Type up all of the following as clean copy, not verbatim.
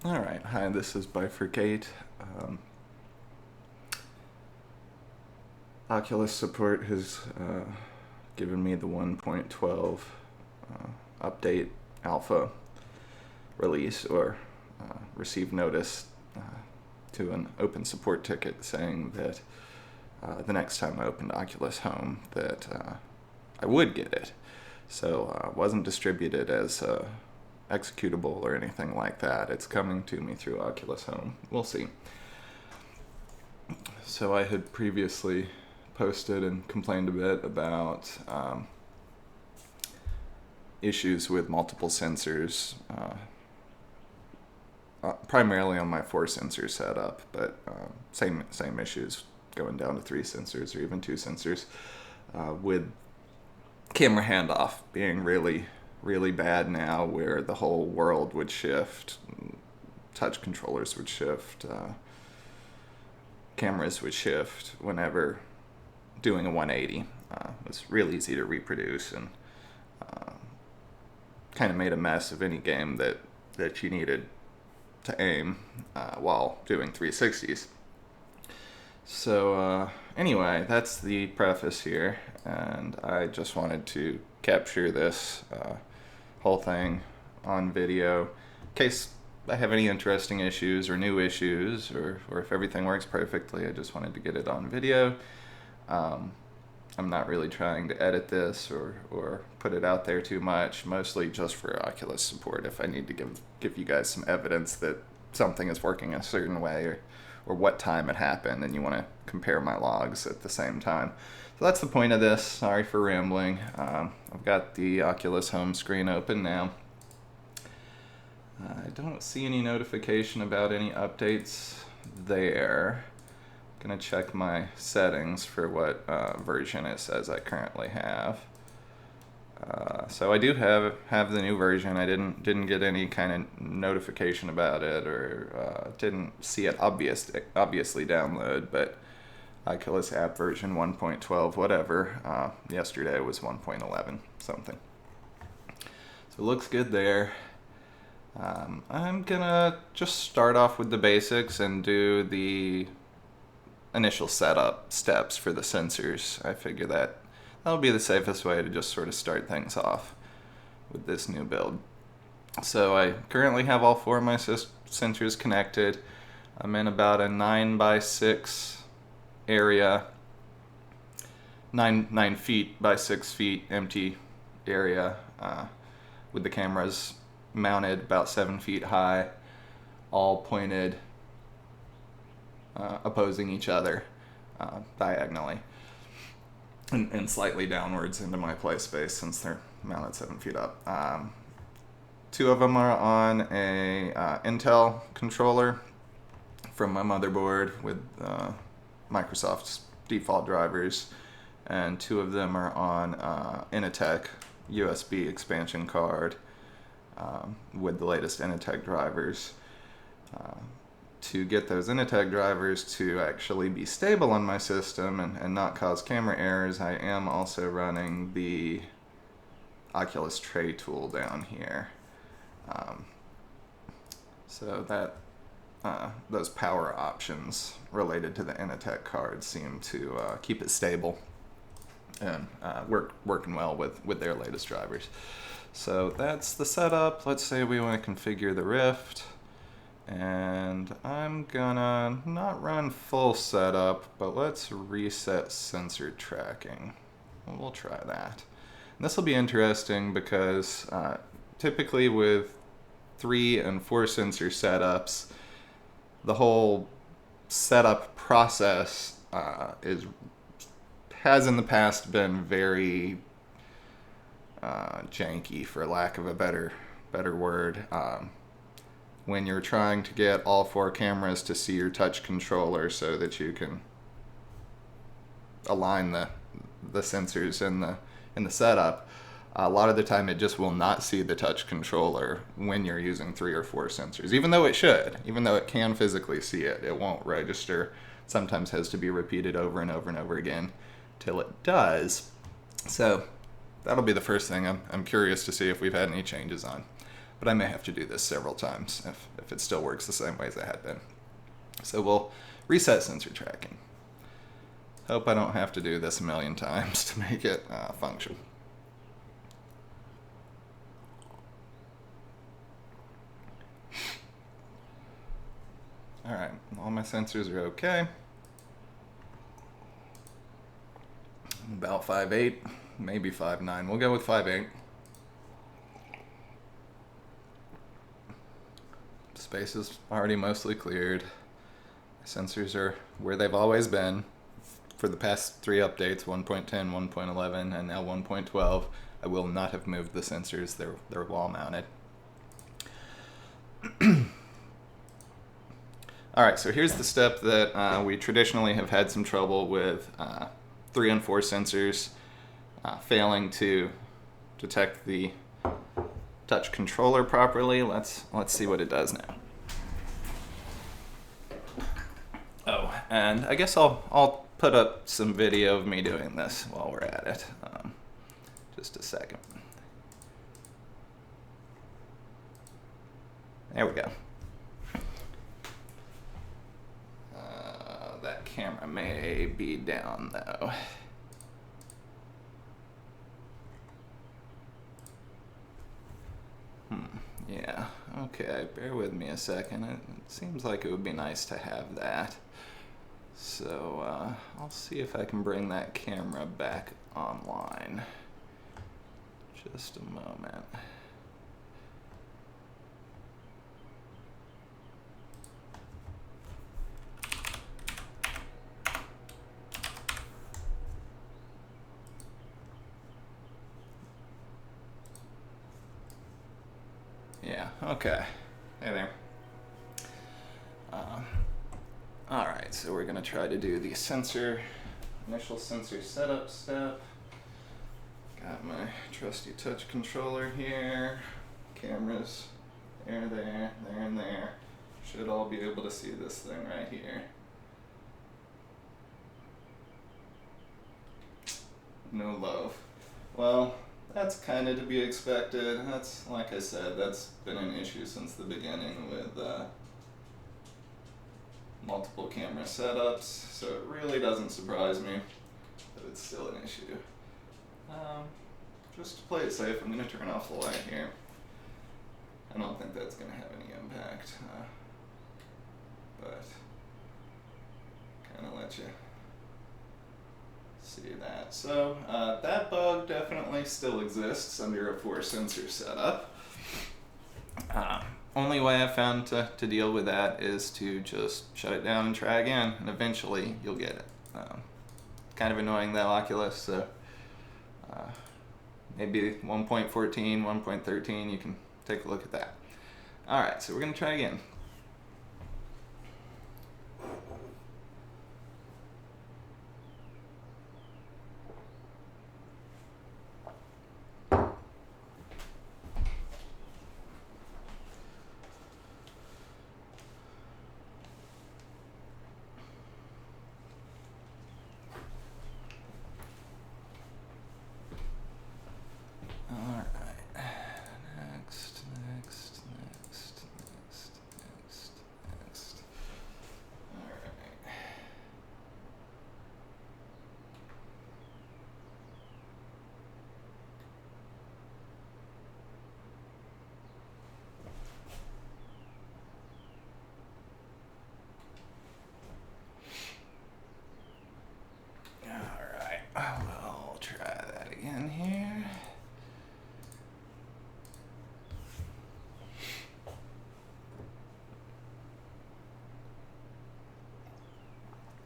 Alright, hi, this is Bifurcate. Oculus support has given me the 1.12 update alpha release, or received notice to an open support ticket saying that the next time I opened Oculus Home that I would get it. So it wasn't distributed as executable or anything like that. It's coming to me through Oculus Home. We'll see. So I had previously posted and complained a bit about issues with multiple sensors, primarily on my 4 sensor setup, but same issues going down to 3 sensors or even 2 sensors, with camera handoff being really bad now, where the whole world would shift, touch controllers would shift, cameras would shift whenever doing a 180. It was real easy to reproduce, and kind of made a mess of any game that you needed to aim while doing 360s. So anyway, that's the preface here, and I just wanted to capture this whole thing on video in case I have any interesting issues or new issues, or if everything works perfectly. I just wanted to get it on video. I'm not really trying to edit this or put it out there too much, mostly just for Oculus support if I need to give you guys some evidence that something is working a certain way, or what time it happened, and you want to compare my logs at the same time. So that's the point of this. Sorry for rambling. I've got the Oculus home screen open now. I don't see any notification about any updates there. I'm gonna check my settings for what version it says I currently have. So I do have the new version. I didn't get any kind of notification about it, or didn't see it obviously download, but Oculus app version 1.12 whatever. Yesterday was 1.11 something. So it looks good there. I'm gonna just start off with the basics and do the initial setup steps for the sensors. I figure that'll be the safest way to just sort of start things off with this new build. So I currently have all 4 of my sensors connected. I'm in about a 9x6 area, 9 feet by 6 feet empty area, with the cameras mounted about 7 feet high, all pointed opposing each other diagonally and slightly downwards into my play space, since they're mounted 7 feet up. 2 of them are on a Intel controller from my motherboard with Microsoft's default drivers, and 2 of them are on Initech USB expansion card with the latest Initech drivers. To get those Initech drivers to actually be stable on my system and not cause camera errors, I am also running the Oculus Tray tool down here. So that those power options related to the Initech card seem to keep it stable and working well with their latest drivers. So that's the setup. Let's say we want to configure the Rift. And I'm gonna not run full setup, but let's reset sensor tracking. We'll try that. And this will be interesting because typically with 3 and 4 sensor setups, the whole setup process has in the past been very janky, for lack of a better word. When you're trying to get all 4 cameras to see your touch controller so that you can align the sensors in the setup, a lot of the time it just will not see the touch controller when you're using 3 or 4 sensors. Even though it should, even though it can physically see it, it won't register. Sometimes has to be repeated over and over and over again till it does. So that'll be the first thing I'm curious to see if we've had any changes on. but I may have to do this several times if it still works the same way as it had been. So we'll reset sensor tracking. Hope I don't have to do this a million times to make it function. All right, all my sensors are okay. About 5.8, maybe 5.9. We'll go with 5.8. Space is already mostly cleared. Sensors are where they've always been for the past 3 updates, 1.10, 1.11, and now 1.12. I will not have moved the sensors. They're wall mounted. All right, so here's the step that we traditionally have had some trouble with 3 and 4 sensors failing to detect the touch controller properly. Let's see what it does now. Oh, and I guess I'll put up some video of me doing this while we're at it. Just a second. There we go. That camera may be down though. Yeah, okay, bear with me a second. It seems like it would be nice to have that. So I'll see if I can bring that camera back online. Just a moment. Yeah, okay. Hey there. Alright, so we're gonna try to do the initial sensor setup step. Got my trusty touch controller here. Cameras there, there, and there. Should all be able to see this thing right here. No love. Well, that's kind of to be expected. That's, like I said, that's been an issue since the beginning with multiple camera setups, so it really doesn't surprise me that it's still an issue. Just to play it safe, I'm going to turn off the light here. I don't think that's going to have any impact, but kind of let you see that. So that bug definitely still exists under a 4 sensor setup. Only way I've found to deal with that is to just shut it down and try again, and eventually you'll get it. Kind of annoying though, Oculus, so maybe 1.14, 1.13, you can take a look at that. Alright, so we're going to try again. I'll try that again here.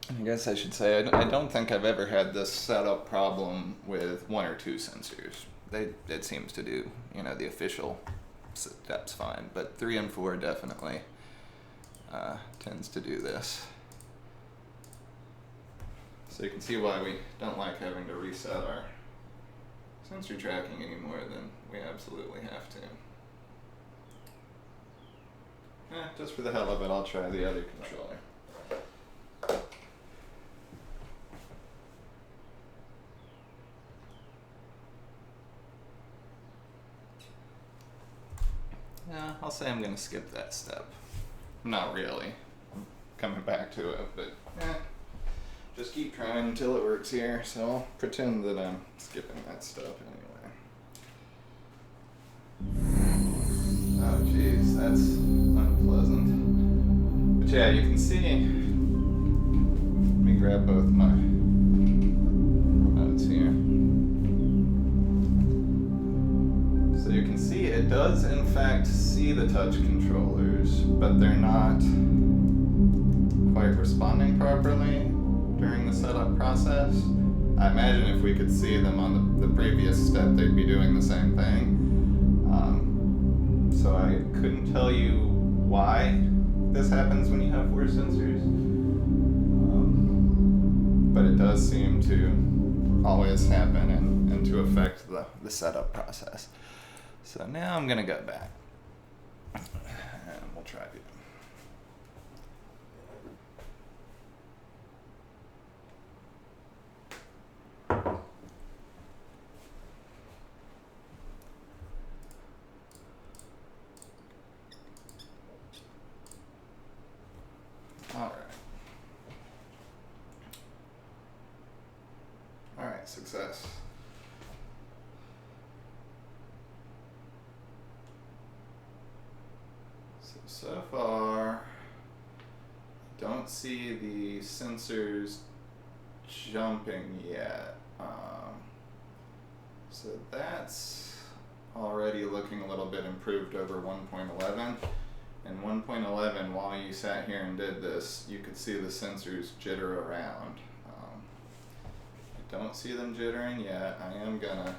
I guess I should say I don't think I've ever had this setup problem with 1 or 2 sensors. It seems to do, the official steps fine, but 3 and 4 definitely tends to do this. So you can see why we don't like having to reset our sensor tracking any more than we absolutely have to. Just for the hell of it, I'll try the other controller. I'll say I'm gonna skip that step. Not really. I'm coming back to it, but just keep trying until it works here. So I'll pretend that I'm skipping that step anyway. Oh geez, that's unpleasant. But yeah, you can see. Let me grab both my notes here. So you can see it does in fact see the touch controllers, but they're not quite responding properly during the setup process. I imagine if we could see them on the previous step, they'd be doing the same thing. So I couldn't tell you why this happens when you have 4 sensors, but it does seem to always happen and to affect the setup process. So now I'm gonna go back and we'll try it. Alright, success. So far, don't see the sensors jumping yet. So that's already looking a little bit improved over 1.11. In 1.11, while you sat here and did this, you could see the sensors jitter around. I don't see them jittering yet. I am gonna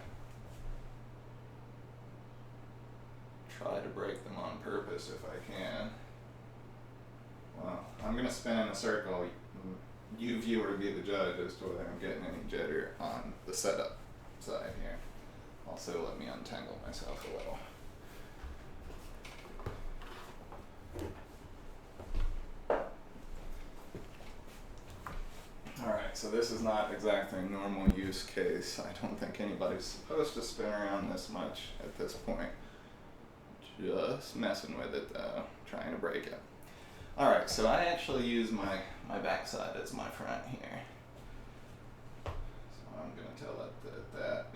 try to break them on purpose if I can. Well, I'm gonna spin in a circle. You viewer be the judge as to whether I'm getting any jitter on the setup side here. Also, let me untangle myself a little. Alright, so this is not exactly a normal use case. I don't think anybody's supposed to spin around this much at this point. Just messing with it though, trying to break it. Alright, so I actually use my backside as my front here. So I'm going to tell it that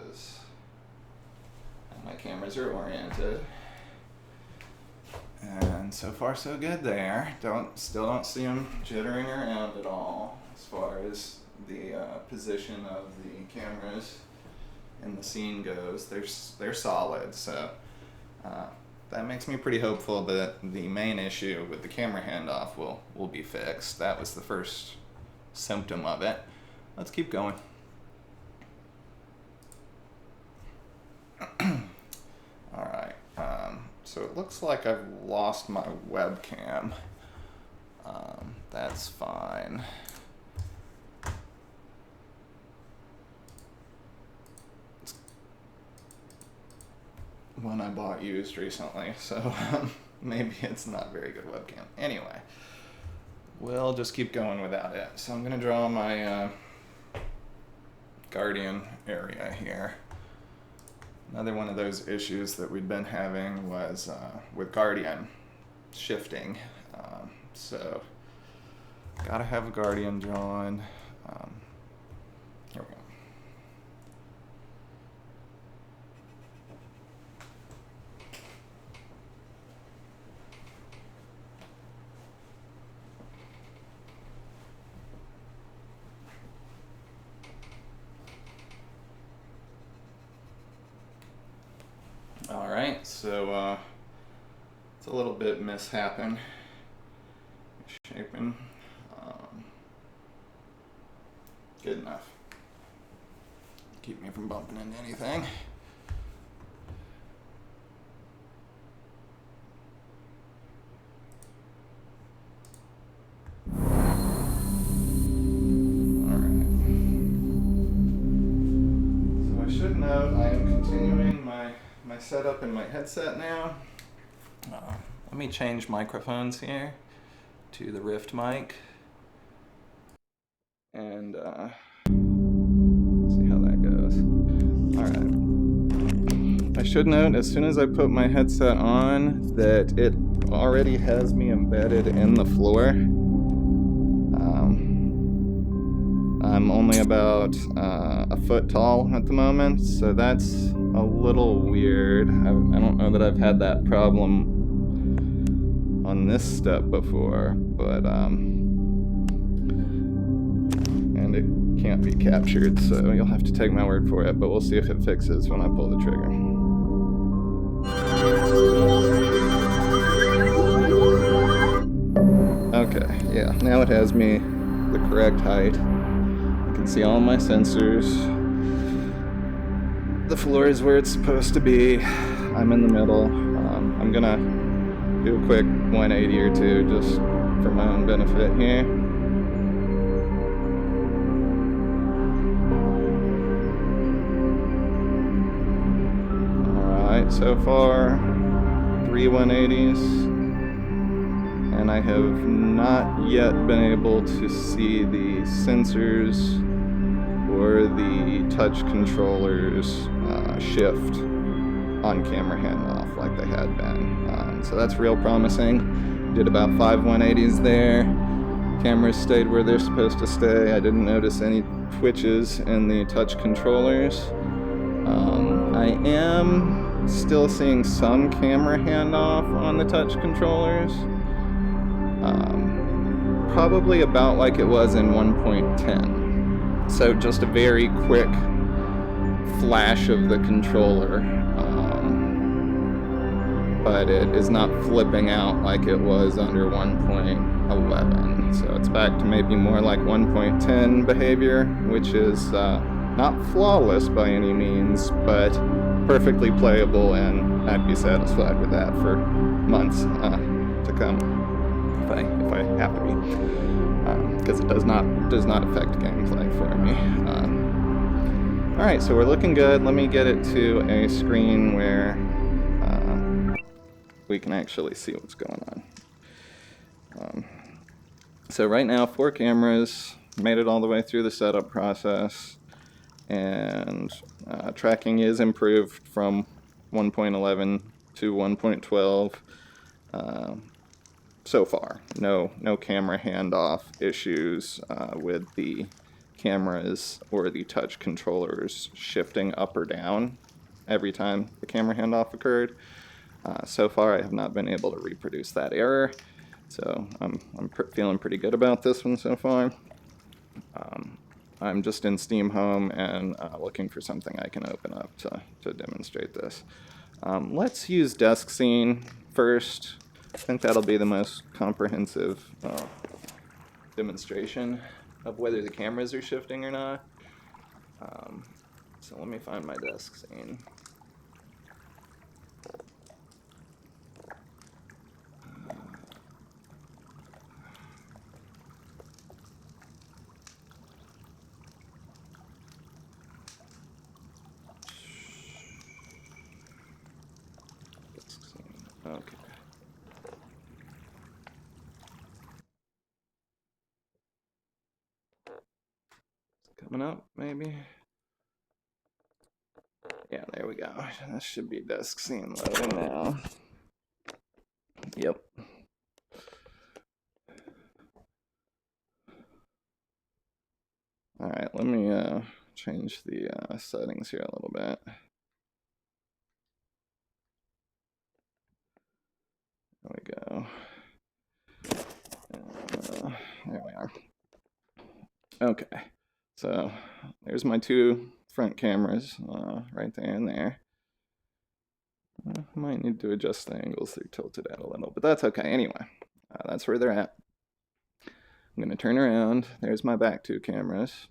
is, and my cameras are oriented. And so far so good there. Still don't see them jittering around at all as far as the position of the cameras in the scene goes. They're solid, so that makes me pretty hopeful that the main issue with the camera handoff will be fixed. That was the first symptom of it. Let's keep going. Alright, so it looks like I've lost my webcam. That's fine. One I bought used recently, so maybe it's not very good webcam. Anyway, we'll just keep going without it. So I'm gonna draw my Guardian area here. Another one of those issues that we'd been having was with Guardian shifting. So gotta have a Guardian drawn. Here we go. Alright, so it's a little bit mishappen. Shaping. Good enough. Keep me from bumping into anything. Alright. So I should note I am continuing my setup in my headset now. Let me change microphones here to the Rift mic and see how that goes. Alright. I should note, as soon as I put my headset on, that it already has me embedded in the floor. I'm only about a foot tall at the moment, so that's a little weird. I don't know that I've had that problem on this step before, but and it can't be captured, so you'll have to take my word for it, but we'll see if it fixes when I pull the trigger. Okay, yeah, now it has me the correct height. I can see all my sensors. The floor is where it's supposed to be. I'm in the middle. I'm gonna do a quick 180 or two just for my own benefit here. Alright, so far 3 180s, and I have not yet been able to see the sensors or the touch controllers shift on camera handoff like they had been. So that's real promising. Did about 5 180s there. Cameras stayed where they're supposed to stay. I didn't notice any twitches in the touch controllers. I am still seeing some camera handoff on the touch controllers. Probably about like it was in 1.10. So just a very quick flash of the controller, but it is not flipping out like it was under 1.11. So it's back to maybe more like 1.10 behavior, which is not flawless by any means, but perfectly playable, and I'd be satisfied with that for months to come, if I have to be, because it does not affect gameplay for me. Alright, so we're looking good. Let me get it to a screen where we can actually see what's going on. So right now, 4 cameras, made it all the way through the setup process, and tracking is improved from 1.11 to 1.12 so far. No camera handoff issues with the cameras or the touch controllers shifting up or down every time the camera handoff occurred. So far, I have not been able to reproduce that error, so I'm feeling pretty good about this one so far. I'm just in Steam Home and looking for something I can open up to demonstrate this. Let's use Desk Scene first. I think that'll be the most comprehensive demonstration of whether the cameras are shifting or not. So let me find my Desk Scene. Okay. Coming up, maybe. Yeah, there we go. That should be Desk Scene loading now. Yep. Alright, let me change the settings here a little bit. There we go. There we are. Okay, so there's my 2 front cameras right there and there. I might need to adjust the angles, they're tilted out a little, but that's okay. Anyway, that's where they're at. I'm going to turn around. There's my back 2 cameras.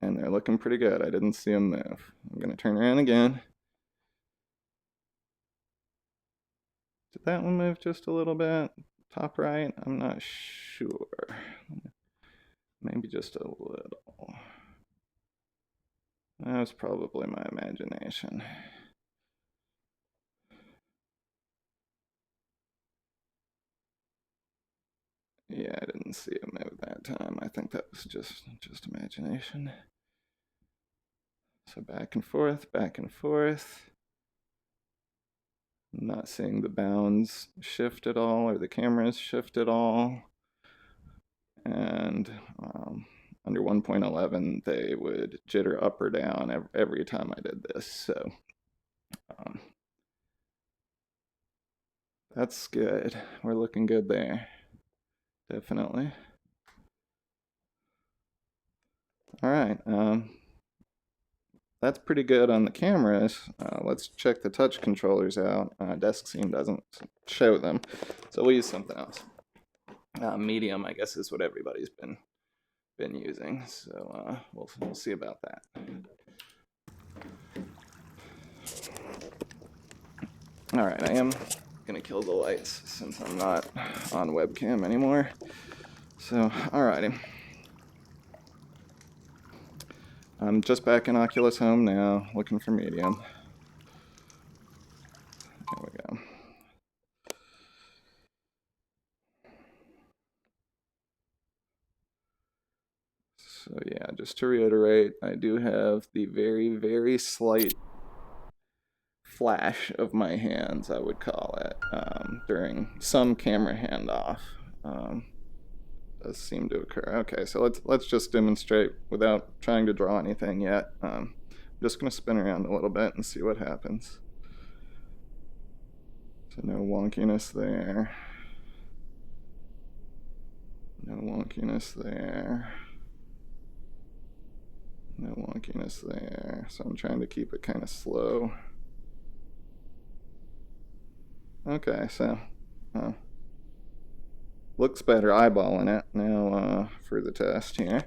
And they're looking pretty good. I didn't see them move. I'm going to turn around again. Did that one move just a little bit? Top right? I'm not sure. Maybe just a little. That was probably my imagination. Yeah, I didn't see it move that time. I think that was just imagination. So back and forth, back and forth. I'm not seeing the bounds shift at all or the cameras shift at all. And under 1.11, they would jitter up or down every time I did this. So that's good. We're looking good there. Definitely. All right. That's pretty good on the cameras. Let's check the touch controllers out. Desk Scene doesn't show them, so we'll use something else. Medium, I guess, is what everybody's been using. So we'll see about that. All right, I am gonna kill the lights since I'm not on webcam anymore. So, alrighty. I'm just back in Oculus Home now, looking for medium. There we go. So yeah, just to reiterate, I do have the very, very slight flash of my hands, I would call it, during some camera handoff. Does seem to occur. Okay, so let's just demonstrate without trying to draw anything yet. I'm just going to spin around a little bit and see what happens. So no wonkiness there. No wonkiness there. No wonkiness there. So I'm trying to keep it kind of slow. Okay, so looks better eyeballing it. Now for the test here.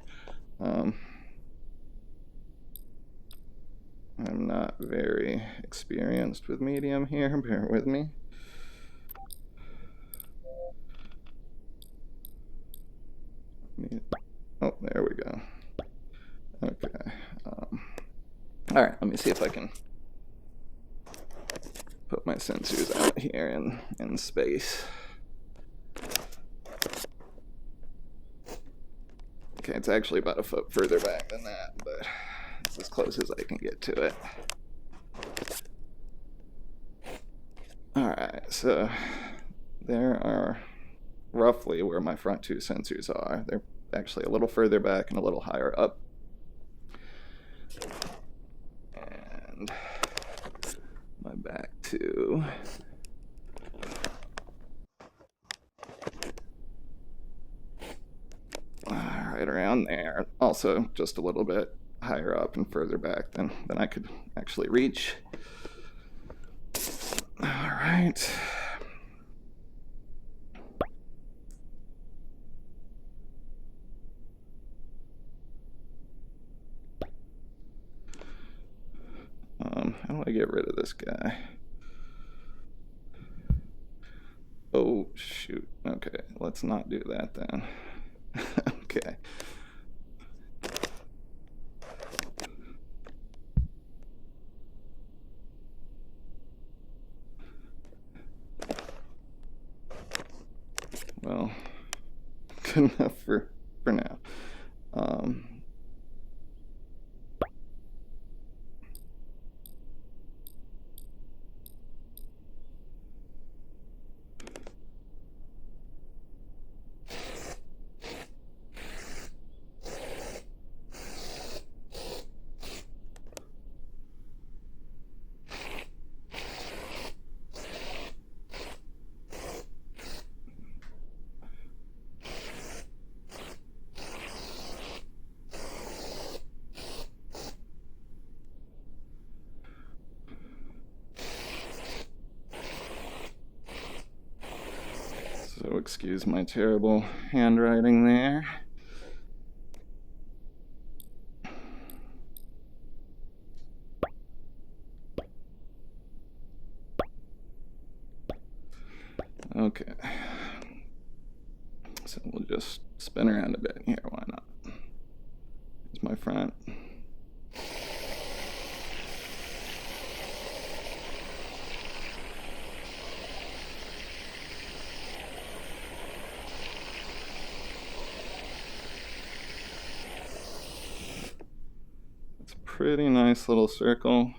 I'm not very experienced with medium here, bear with me. Oh, there we go. Okay. All right, let me see if I can put my sensors out here in space. Okay, it's actually about a foot further back than that, but it's as close as I can get to it. Alright, so there are roughly where my front two sensors are. They're actually a little further back and a little higher up. And my back two. Right around there. Also just a little bit higher up and further back than I could actually reach. All right. How do I get rid of this guy? Oh, shoot. Okay, let's not do that then. Okay. Well, good enough for now. So excuse my terrible handwriting there. Okay. So we'll just spin around a bit here, why not? Here's my front. pretty nice little circle.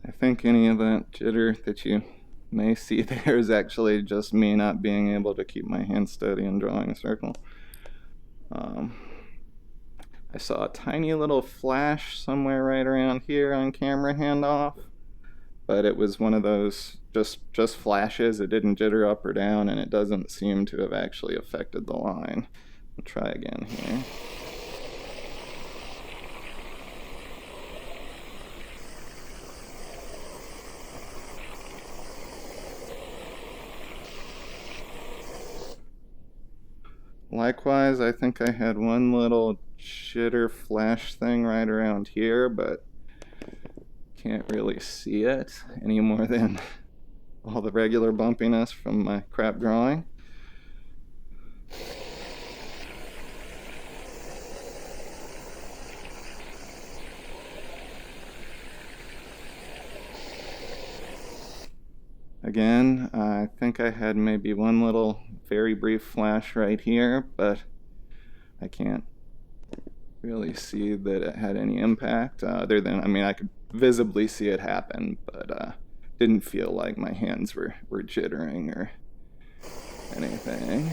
I think any of that jitter that you may see there is actually just me not being able to keep my hand steady and drawing a circle. I saw a tiny little flash somewhere right around here on camera handoff, but it was one of those just flashes. It didn't jitter up or down, and it doesn't seem to have actually affected the line. I'll try again here. Likewise, I think I had one little jitter flash thing right around here, but can't really see it any more than all the regular bumpiness from my crap drawing. Again, I think I had maybe one little very brief flash right here, but I can't really see that it had any impact other than, I mean, I could visibly see it happen, but didn't feel like my hands were jittering or anything.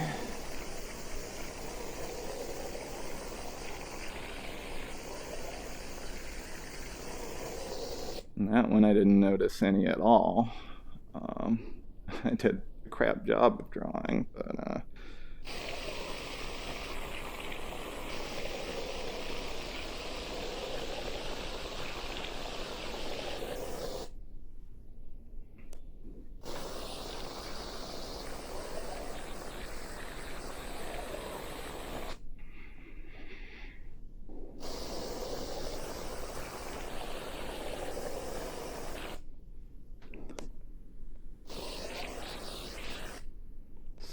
And that one I didn't notice any at all. I did a crap job of drawing, but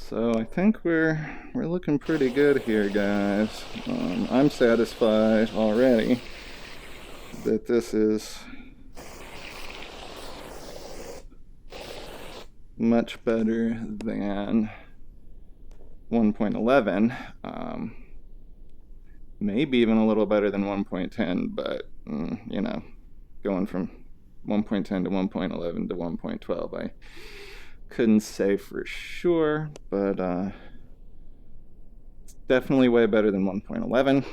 so I think we're looking pretty good here, guys. I'm satisfied already that this is much better than 1.11. Maybe even a little better than 1.10, but you know, going from 1.10 to 1.11 to 1.12, I couldn't say for sure, but it's definitely way better than 1.11,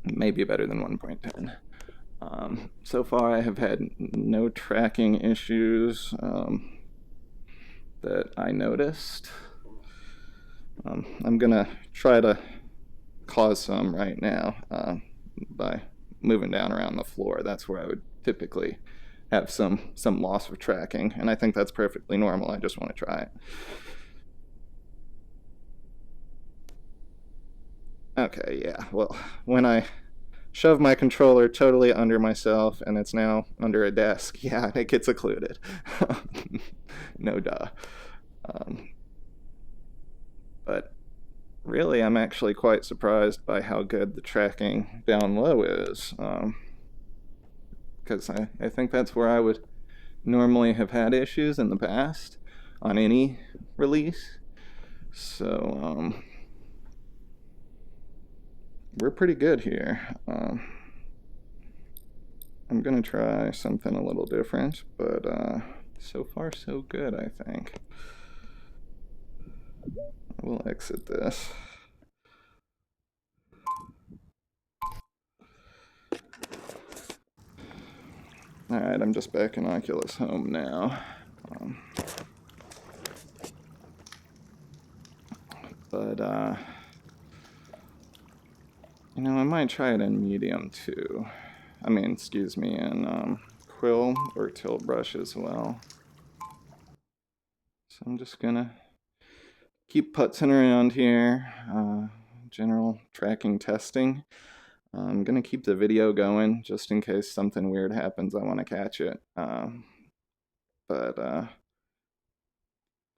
maybe better than 1.10. So far I have had no tracking issues that I noticed. I'm gonna try to cause some right now by moving down around the floor. That's where I would typically have some loss of tracking, and I think that's perfectly normal. I just want to try it. Okay, yeah, well, when I shove my controller totally under myself and it's now under a desk, yeah, it gets occluded. No duh. But really, I'm actually quite surprised by how good the tracking down low is. Because I think that's where I would normally have had issues in the past on any release. So we're pretty good here. I'm gonna try something a little different, but so far so good, I think. We'll exit this. Alright, I'm just back in Oculus Home now. But you know, I might try it in medium too. I mean, excuse me, in quill or tilt brush as well. So I'm just gonna keep putzing around here, general tracking testing. I'm gonna keep the video going just in case something weird happens. I want to catch it, but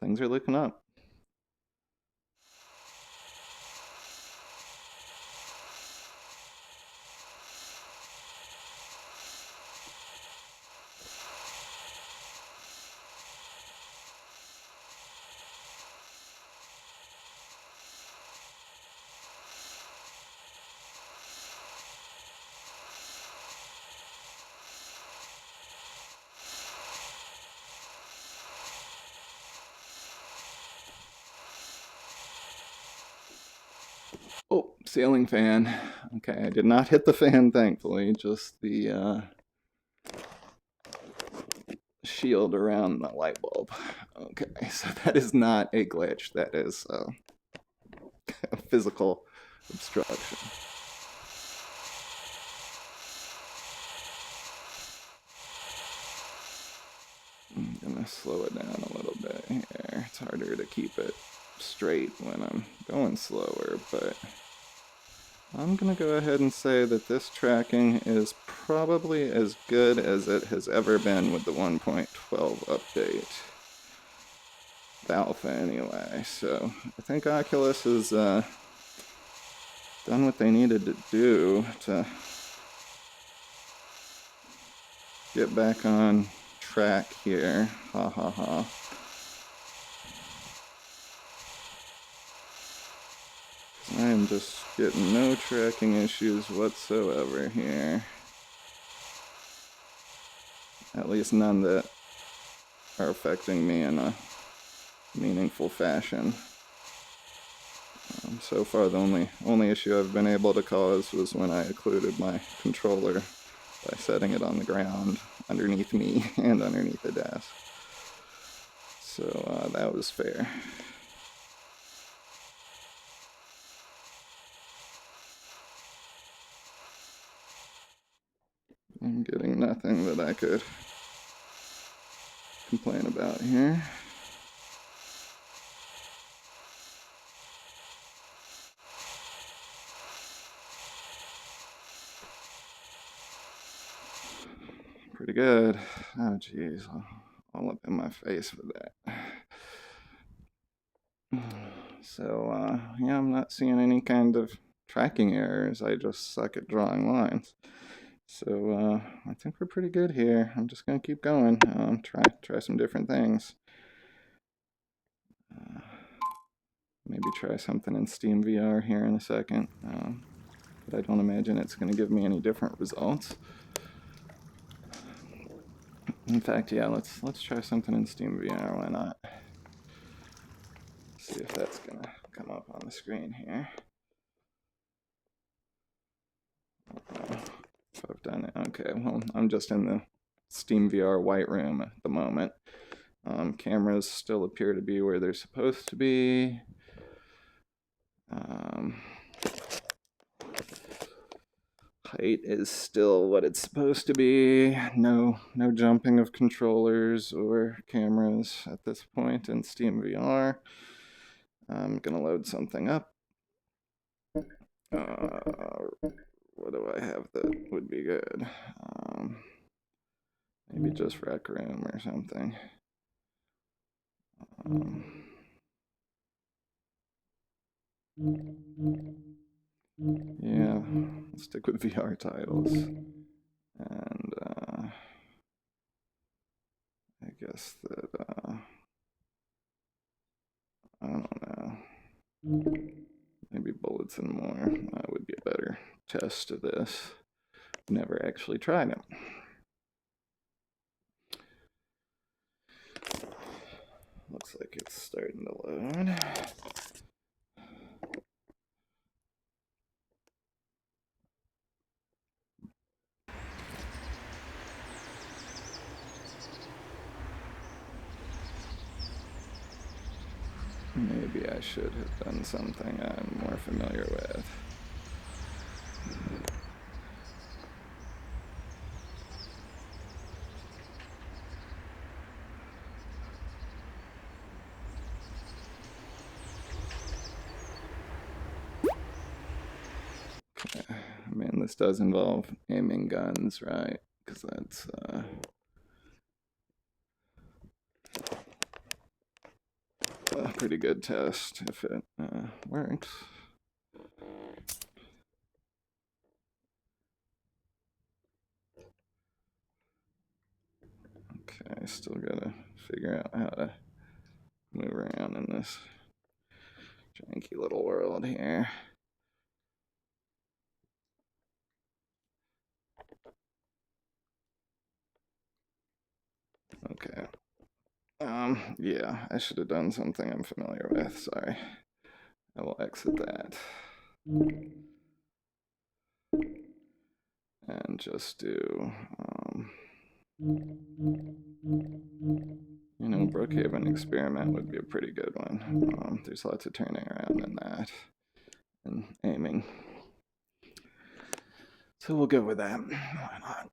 things are looking up. Ceiling fan. Okay, I did not hit the fan, thankfully, just the shield around the light bulb. Okay, so that is not a glitch, that is a physical obstruction. I'm gonna slow it down a little bit here. It's harder to keep it straight when I'm going slower, but I'm gonna go ahead and say that this tracking is probably as good as it has ever been with the 1.12 update. The alpha anyway, so I think Oculus has done what they needed to do to get back on track here. Ha ha ha. I am just getting no tracking issues whatsoever here. At least none that are affecting me in a meaningful fashion. So far, the only issue I've been able to cause was when I occluded my controller by setting it on the ground underneath me and underneath the desk. So that was fair. I'm getting nothing that I could complain about here. Pretty good. Oh geez, all up in my face with that. So yeah, I'm not seeing any kind of tracking errors. I just suck at drawing lines. So I think we're pretty good here. I'm just gonna keep going. Try some different things. Maybe try something in Steam VR here in a second. But I don't imagine it's gonna give me any different results. In fact, yeah, let's try something in Steam VR. Why not? See if that's gonna come up on the screen here. If I've done it. Okay, well, I'm just in the Steam VR white room at the moment. Cameras still appear to be where they're supposed to be. Height is still what it's supposed to be. No jumping of controllers or cameras at this point in Steam VR. I'm gonna load something up. What do I have that would be good? Maybe just Rec Room or something. Yeah, let's stick with VR titles. And I guess that, I don't know. Maybe Bullets and More would be a better test of this. Never actually tried it. Looks like it's starting to load. Maybe I should have done something I'm more familiar with. Okay. I mean, this does involve aiming guns, right? Because that's a pretty good test if it works. Okay, still gotta figure out how to move around in this janky little world here. Okay. Yeah, I should have done something I'm familiar with. Sorry. I will exit that. And just do, you know, Brookhaven Experiment would be a pretty good one. There's lots of turning around in that and aiming. So we'll go with that. Why not?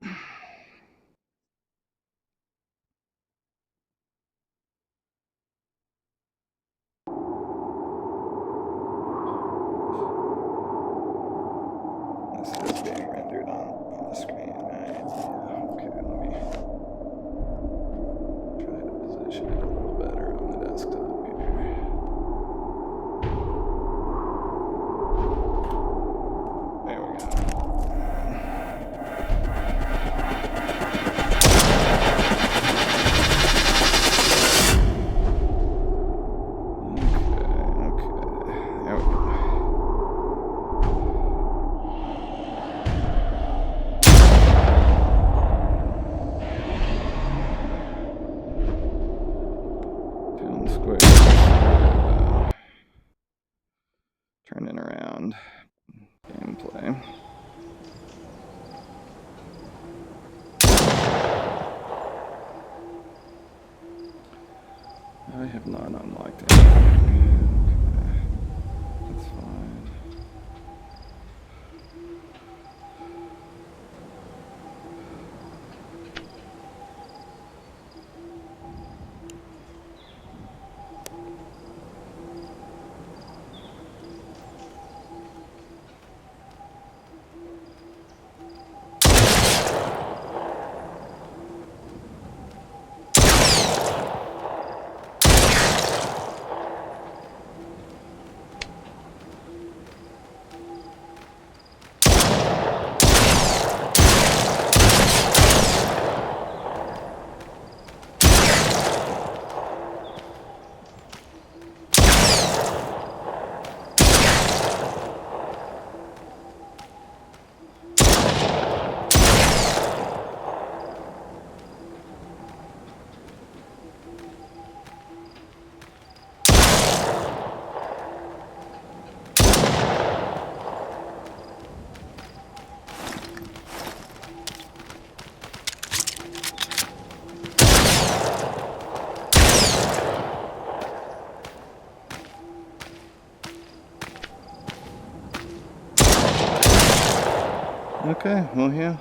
This is being rendered on the screen, right? Yeah, okay, let me try to position it a little better on the desktop here. There we go. Turning around gameplay. I have not unlocked anything. Okay. That's fine. Okay, well, yeah.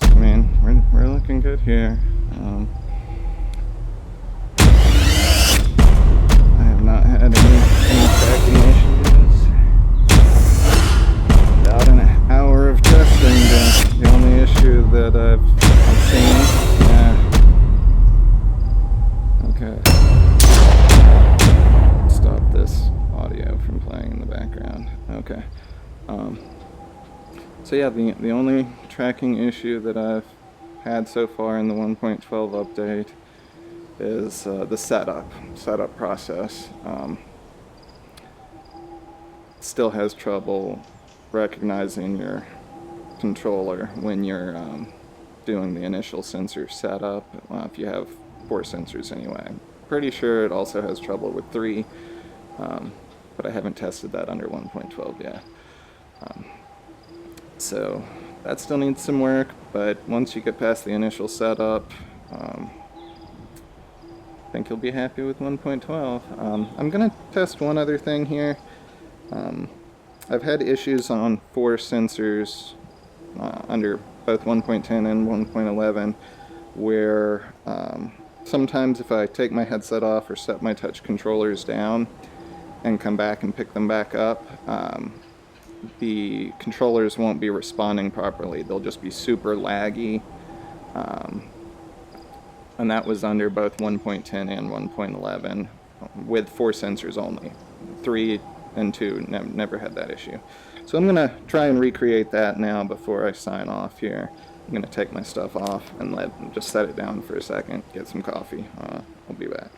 I mean, we're looking good here. I have not had any tracking issues. About an hour of testing, the only issue that I've seen. Okay. Stop this audio from playing in the background. Okay. So yeah, the only tracking issue that I've had so far in the 1.12 update is the setup process. Still has trouble recognizing your controller when you're doing the initial sensor setup, if you have 4 sensors anyway. Pretty sure it also has trouble with 3, but I haven't tested that under 1.12 yet. So that still needs some work, but once you get past the initial setup, I think you'll be happy with 1.12. I'm going to test one other thing here. I've had issues on 4 sensors under both 1.10 and 1.11 where sometimes if I take my headset off or set my touch controllers down and come back and pick them back up, the controllers won't be responding properly. They'll just be super laggy. And that was under both 1.10 and 1.11 with 4 sensors only. 3 and 2 never had that issue. So I'm going to try and recreate that now before I sign off here. I'm going to take my stuff off and just set it down for a second, get some coffee. I'll be back.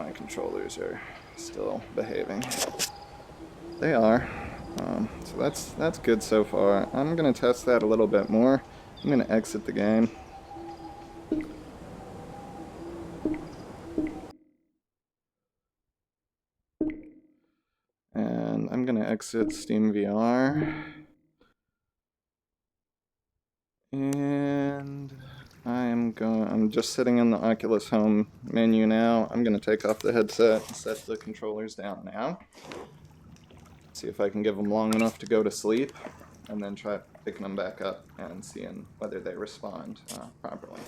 my controllers are still behaving. They are. So that's good so far. I'm going to test that a little bit more. I'm going to exit the game. And I'm going to exit Steam VR. And I'm just sitting in the Oculus Home menu now. I'm going to take off the headset and set the controllers down now. See if I can give them long enough to go to sleep, and then try picking them back up and seeing whether they respond properly.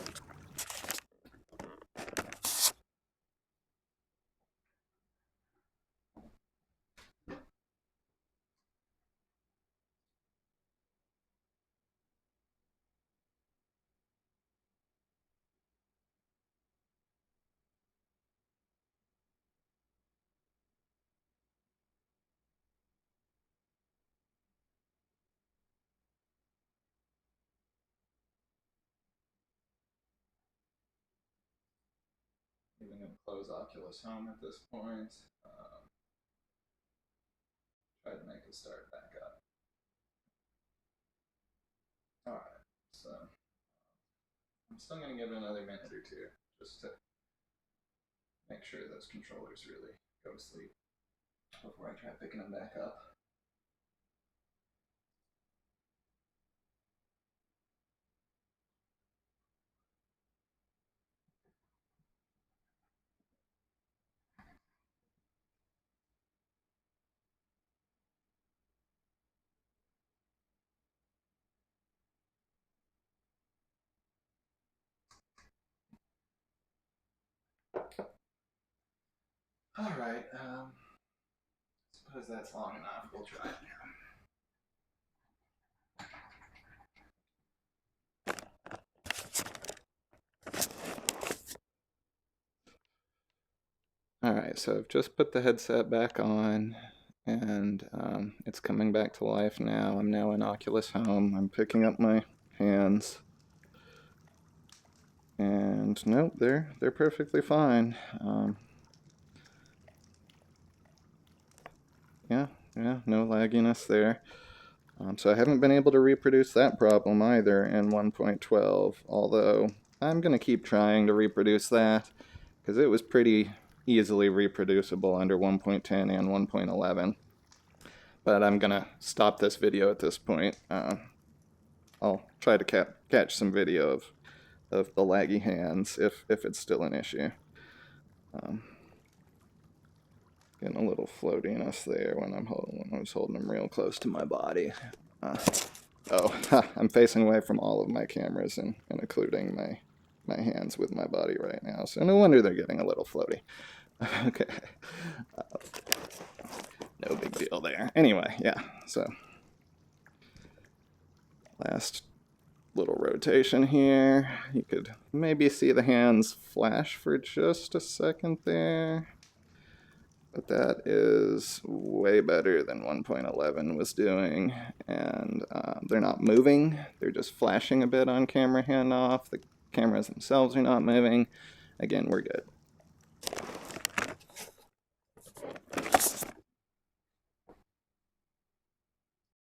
Even going to close Oculus Home at this point. Try to make it start back up. Alright, so I'm still going to give it another minute or two just to make sure those controllers really go to sleep before I try picking them back up. Alright, suppose that's long enough. We'll try it now. Alright, so I've just put the headset back on, and it's coming back to life now. I'm now in Oculus Home. I'm picking up my hands. And nope, they're perfectly fine. Yeah, no lagginess there. So I haven't been able to reproduce that problem either in 1.12, although I'm going to keep trying to reproduce that, because it was pretty easily reproducible under 1.10 and 1.11. But I'm going to stop this video at this point. I'll try to catch some video of the laggy hands if it's still an issue. Getting a little floatiness there when I was holding them real close to my body. I'm facing away from all of my cameras and including my hands with my body right now, so no wonder they're getting a little floaty. Okay. No big deal there. Anyway, yeah, so last little rotation here. You could maybe see the hands flash for just a second there. But that is way better than 1.11 was doing, and they're not moving. They're just flashing a bit on camera handoff. The cameras themselves are not moving. Again, we're good.